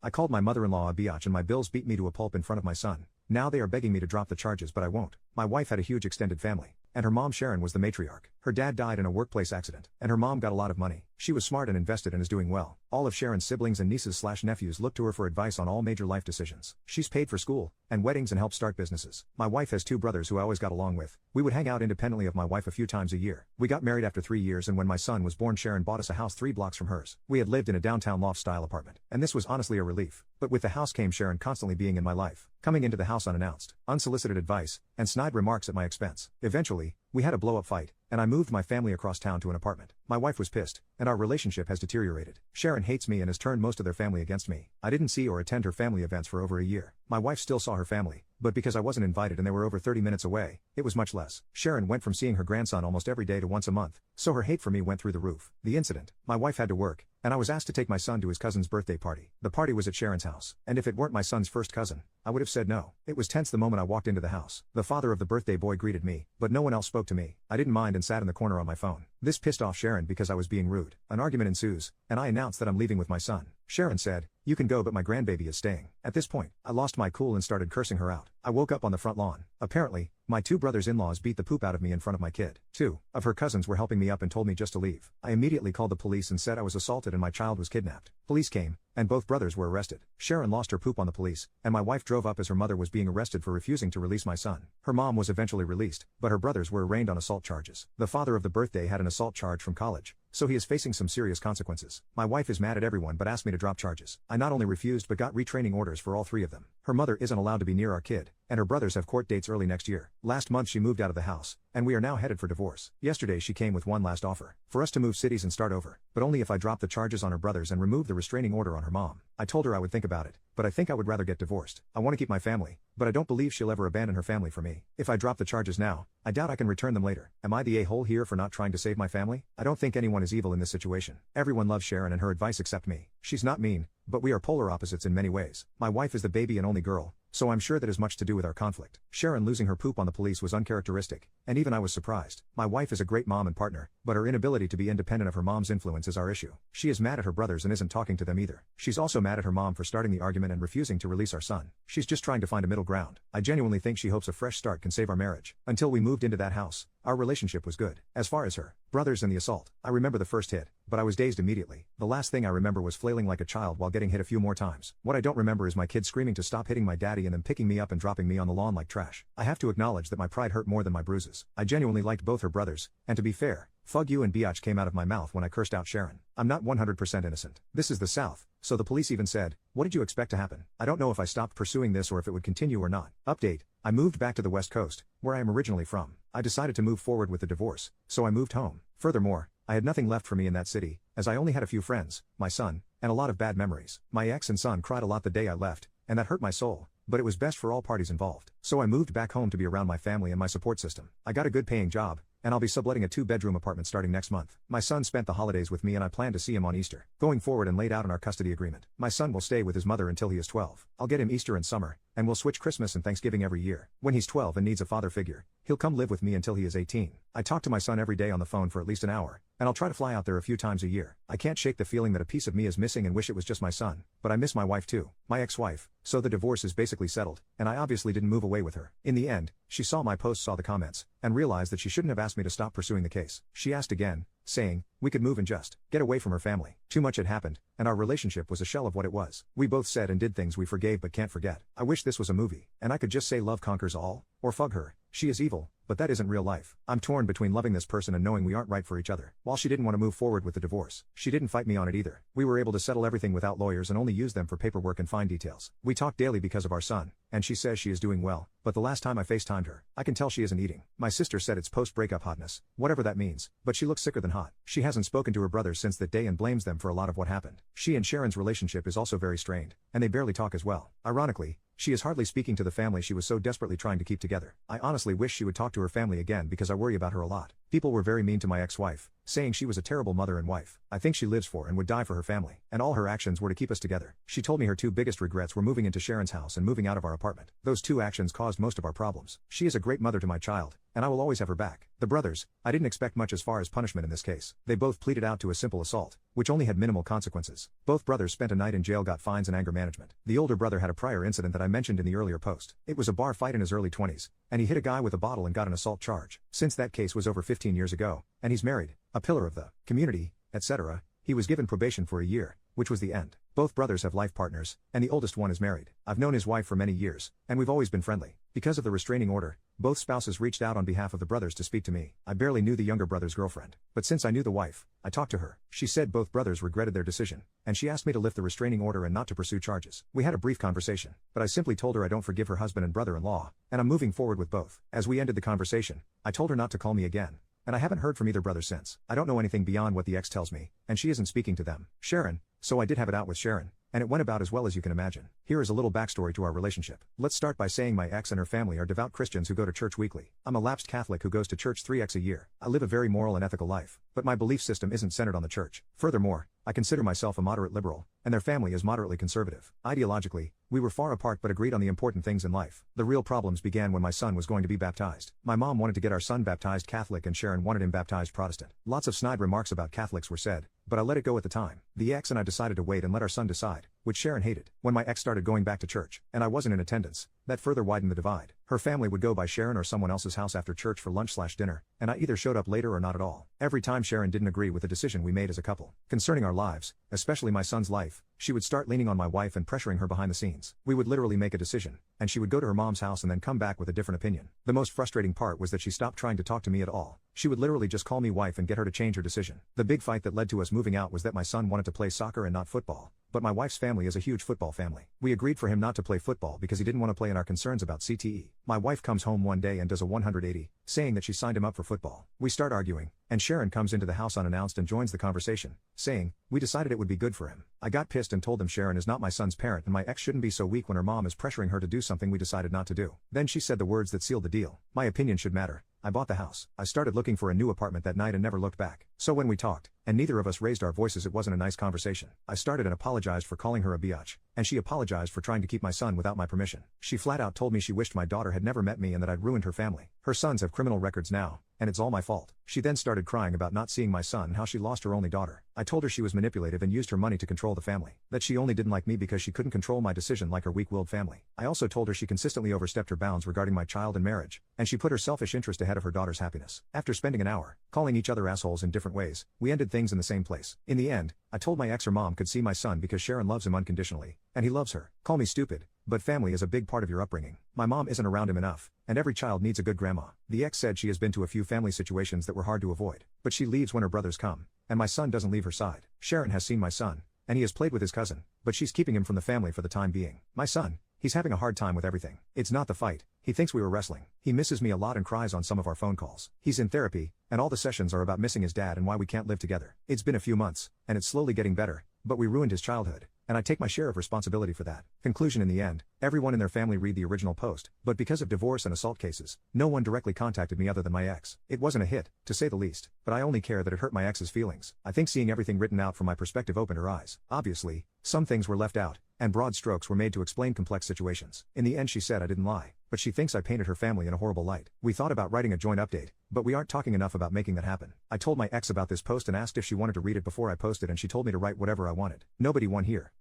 I called my mother-in-law a bee-atch and my bills beat me to a pulp in front of my son. Now they are begging me to drop the charges but I won't. My wife had a huge extended family. And her mom Sharon was the matriarch. Her dad died in a workplace accident. And her mom got a lot of money. She was smart and invested and is doing well. All of Sharon's siblings and nieces/nephews look to her for advice on all major life decisions. She's paid for school and weddings and helped start businesses. My wife has 2 brothers who I always got along with. We would hang out independently of my wife a few times a year. We got married after 3 years and when my son was born Sharon bought us a house 3 blocks from hers. We had lived in a downtown loft-style apartment. And this was honestly a relief. But with the house came Sharon constantly being in my life. Coming into the house unannounced, unsolicited advice, and snide remarks at my expense. Eventually, we had a blow-up fight, and I moved my family across town to an apartment. My wife was pissed, and our relationship has deteriorated. Sharon hates me and has turned most of their family against me. I didn't see or attend her family events for over a year. My wife still saw her family, but because I wasn't invited and they were over 30 minutes away, it was much less. Sharon went from seeing her grandson almost every day to once a month, so her hate for me went through the roof. The incident, my wife had to work, and I was asked to take my son to his cousin's birthday party. The party was at Sharon's house, and if it weren't my son's first cousin, I would have said no. It was tense the moment I walked into the house. The father of the birthday boy greeted me, but no one else spoke to me. I didn't mind and sat in the corner on my phone. This pissed off Sharon because I was being rude. An argument ensues, and I announced that I'm leaving with my son. Sharon said, "You can go but my grandbaby is staying." At this point, I lost my cool and started cursing her out. I woke up on the front lawn. Apparently, my 2 brothers-in-laws beat the poop out of me in front of my kid. 2 of her cousins were helping me up and told me just to leave. I immediately called the police and said I was assaulted and my child was kidnapped. Police came, and both brothers were arrested. Sharon lost her poop on the police, and my wife drove up as her mother was being arrested for refusing to release my son. Her mom was eventually released, but her brothers were arraigned on assault charges. The father of the birthday had an assault charge from college, so he is facing some serious consequences. My wife is mad at everyone but asked me to drop charges. I not only refused but got retraining orders for all 3 of them. Her mother isn't allowed to be near our kid, and her brothers have court dates early next year. Last month she moved out of the house, and we are now headed for divorce. Yesterday she came with one last offer, for us to move cities and start over, but only if I drop the charges on her brothers and remove the restraining order on her mom. I told her I would think about it, but I think I would rather get divorced. I want to keep my family, but I don't believe she'll ever abandon her family for me. If I drop the charges now, I doubt I can return them later. Am I the a-hole here for not trying to save my family? I don't think anyone is evil in this situation. Everyone loves Sharon and her advice except me. She's not mean, but we are polar opposites in many ways. My wife is the baby and only girl, so I'm sure that has much to do with our conflict. Sharon losing her poop on the police was uncharacteristic, and even I was surprised. My wife is a great mom and partner, but her inability to be independent of her mom's influence is our issue. She is mad at her brothers and isn't talking to them either. She's also mad at her mom for starting the argument and refusing to release our son. She's just trying to find a middle ground. I genuinely think she hopes a fresh start can save our marriage. Until we moved into that house, our relationship was good. As far as her brothers and the assault, I remember the first hit, but I was dazed immediately. The last thing I remember was flailing like a child while getting hit a few more times. What I don't remember is my kids screaming to stop hitting my daddy and then picking me up and dropping me on the lawn like trash. I have to acknowledge that my pride hurt more than my bruises. I genuinely liked both her brothers, and to be fair, "Fug you" and "bee-atch" came out of my mouth when I cursed out Sharon. I'm not 100% innocent. This is the South, so the police even said, "What did you expect to happen?" I don't know if I stopped pursuing this or if it would continue or not. Update: I moved back to the West Coast, where I am originally from. I decided to move forward with the divorce, so I moved home. Furthermore, I had nothing left for me in that city, as I only had a few friends, my son, and a lot of bad memories. My ex and son cried a lot the day I left, and that hurt my soul, but it was best for all parties involved. So I moved back home to be around my family and my support system. I got a good paying job, and I'll be subletting a 2-bedroom apartment starting next month. My son spent the holidays with me and I plan to see him on Easter. Going forward and laid out in our custody agreement, my son will stay with his mother until he is 12. I'll get him Easter and summer, and we'll switch Christmas and Thanksgiving every year. When he's 12 and needs a father figure, he'll come live with me until he is 18. I talk to my son every day on the phone for at least an hour, and I'll try to fly out there a few times a year. I can't shake the feeling that a piece of me is missing and wish it was just my son, but I miss my wife too, my ex-wife, so the divorce is basically settled, and I obviously didn't move away with her. In the end, she saw my post, saw the comments, and realized that she shouldn't have asked me to stop pursuing the case. She asked again, saying we could move and just get away from her family. Too much had happened, and our relationship was a shell of what it was. We both said and did things we forgave but can't forget. I wish this was a movie, and I could just say love conquers all, or fug her. She is evil, but that isn't real life. I'm torn between loving this person and knowing we aren't right for each other. While she didn't want to move forward with the divorce, she didn't fight me on it either. We were able to settle everything without lawyers and only use them for paperwork and fine details. We talk daily because of our son, and she says she is doing well, but the last time I FaceTimed her, I can tell she isn't eating. My sister said it's post-breakup hotness, whatever that means, but she looks sicker than hot. She hasn't spoken to her brothers since that day and blames them for a lot of what happened. She and Sharon's relationship is also very strained, and they barely talk as well. Ironically, she is hardly speaking to the family she was so desperately trying to keep together. I honestly wish she would talk to her family again because I worry about her a lot. People were very mean to my ex-wife, saying she was a terrible mother and wife. I think she lives for and would die for her family, and all her actions were to keep us together. She told me her two biggest regrets were moving into Sharon's house and moving out of our apartment. Those two actions caused most of our problems. She is a great mother to my child, and I will always have her back. The brothers, I didn't expect much as far as punishment in this case. They both pleaded out to a simple assault, which only had minimal consequences. Both brothers spent a night in jail, got fines and anger management. The older brother had a prior incident that I mentioned in the earlier post. It was a bar fight in his early 20s, and he hit a guy with a bottle and got an assault charge. Since that case was over 15 years ago, and he's married, a pillar of the community, etc., he was given probation for a year, which was the end. Both brothers have life partners, and the oldest one is married. I've known his wife for many years, and we've always been friendly. Because of the restraining order, both spouses reached out on behalf of the brothers to speak to me. I barely knew the younger brother's girlfriend, but since I knew the wife, I talked to her. She said both brothers regretted their decision, and she asked me to lift the restraining order and not to pursue charges. We had a brief conversation, but I simply told her I don't forgive her husband and brother-in-law, and I'm moving forward with both. As we ended the conversation, I told her not to call me again, and I haven't heard from either brother since. I don't know anything beyond what the ex tells me, and she isn't speaking to them. Sharon, so I did have it out with Sharon, and it went about as well as you can imagine. Here is a little backstory to our relationship. Let's start by saying my ex and her family are devout Christians who go to church weekly. I'm a lapsed Catholic who goes to church 3x a year. I live a very moral and ethical life, but my belief system isn't centered on the church. Furthermore, I consider myself a moderate liberal, and their family is moderately conservative. Ideologically, we were far apart but agreed on the important things in life. The real problems began when my son was going to be baptized. My mom wanted to get our son baptized Catholic and Sharon wanted him baptized Protestant. Lots of snide remarks about Catholics were said, but I let it go at the time. The ex and I decided to wait and let our son decide, which Sharon hated. When my ex started going back to church, and I wasn't in attendance, that further widened the divide. Her family would go by Sharon or someone else's house after church for lunch/dinner, and I either showed up later or not at all. Every time Sharon didn't agree with the decision we made as a couple concerning our lives, especially my son's life, she would start leaning on my wife and pressuring her behind the scenes. We would literally make a decision, and she would go to her mom's house and then come back with a different opinion. The most frustrating part was that she stopped trying to talk to me at all. She would literally just call me wife and get her to change her decision. The big fight that led to us moving out was that my son wanted to play soccer and not football, but my wife's family is a huge football family. We agreed for him not to play football because he didn't want to play in our concerns about CTE. My wife comes home one day and does a 180, saying that she signed him up for football. We start arguing, and Sharon comes into the house unannounced and joins the conversation, saying, "We decided it would be good for him." I got pissed and told them Sharon is not my son's parent and my ex shouldn't be so weak when her mom is pressuring her to do something we decided not to do. Then she said the words that sealed the deal: "My opinion should matter." I bought the house. I started looking for a new apartment that night and never looked back. So when we talked, and neither of us raised our voices, it wasn't a nice conversation. I started and apologized for calling her a bee-atch, and she apologized for trying to keep my son without my permission. She flat out told me she wished my daughter had never met me and that I'd ruined her family. Her sons have criminal records now, and it's all my fault. She then started crying about not seeing my son and how she lost her only daughter. I told her she was manipulative and used her money to control the family, that she only didn't like me because she couldn't control my decision like her weak-willed family. I also told her she consistently overstepped her bounds regarding my child and marriage, and she put her selfish interest ahead of her daughter's happiness. After spending an hour, calling each other assholes in different ways, we ended things in the same place. In the end, I told my ex her mom could see my son because Sharon loves him unconditionally, and he loves her. Call me stupid, but family is a big part of your upbringing. My mom isn't around him enough, and every child needs a good grandma. The ex said she has been to a few family situations that were hard to avoid, but she leaves when her brothers come, and my son doesn't leave her side. Sharon has seen my son, and he has played with his cousin, but she's keeping him from the family for the time being. My son, he's having a hard time with everything. It's not the fight. He thinks we were wrestling. He misses me a lot and cries on some of our phone calls. He's in therapy, and all the sessions are about missing his dad and why we can't live together. It's been a few months, and it's slowly getting better, but we ruined his childhood, and I take my share of responsibility for that. Conclusion: in the end, everyone in their family read the original post, but because of divorce and assault cases, no one directly contacted me other than my ex. It wasn't a hit, to say the least, but I only care that it hurt my ex's feelings. I think seeing everything written out from my perspective opened her eyes. Obviously, some things were left out, and broad strokes were made to explain complex situations. In the end, she said I didn't lie, but she thinks I painted her family in a horrible light. We thought about writing a joint update, but we aren't talking enough about making that happen. I told my ex about this post and asked if she wanted to read it before I posted, and she told me to write whatever I wanted. Nobody won here.